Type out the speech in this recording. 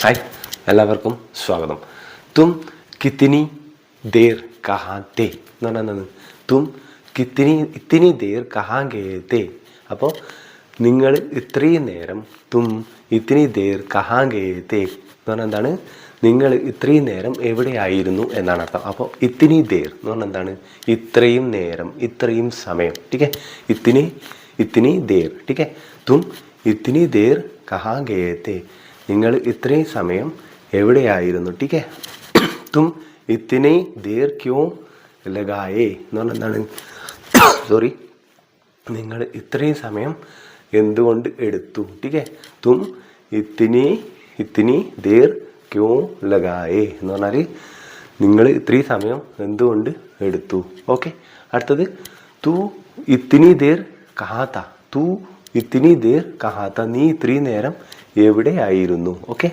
Hi, എല്ലാവർക്കും സ്വാഗതം. തും കിത്തിനി ദേർ കഹാ തേ എന്ന് പറഞ്ഞാൽ എന്താണ്? തും ഇത്തിനി ദേർ കഹാ ഗയേ തേ. അപ്പോൾ നിങ്ങൾ ഇത്രയും നേരം തും ഇത്തിനി ദേർ കഹാ ഗയേ തേ എന്ന് പറഞ്ഞാൽ എന്താണ്? നിങ്ങൾ ഇത്രയും നേരം എവിടെയായിരുന്നു എന്നാണ് അർത്ഥം. അപ്പോൾ ഇത്തിനി ദേർ എന്ന് പറഞ്ഞാൽ എന്താണ്? ഇത്രയും നേരം, ഇത്രയും സമയം. ടീക്കെ, ഇത്തിനി ദേർ. ടീക്കെ, തും ഇത്തിനി ദേർ കഹാ ഗയേ തേ. നിങ്ങൾ ഇത്രയും സമയം എവിടെയായിരുന്നു? ടീക്കെ, തും ഇത്തിനി ദേർ ക്യോ ലഗായേ എന്ന് പറഞ്ഞാൽ എന്താണ്? സോറി, നിങ്ങൾ ഇത്രയും സമയം എന്തുകൊണ്ട് എടുത്തു? ടീക്കെ, തും ഇത്തിനി ദേർ ക്യോ ലഗായേ എന്ന് പറഞ്ഞാൽ നിങ്ങൾ ഇത്രയും സമയം എന്തുകൊണ്ട് എടുത്തു. ഓക്കെ, അടുത്തത് തു ഇത്തിനി ദേർ കഹാത്ത. തു ഇത്തിനി ദേർ കഹാത്ത, നീ ഇത്രയും നേരം എവിടെയായിരുന്നു. ഓക്കെ.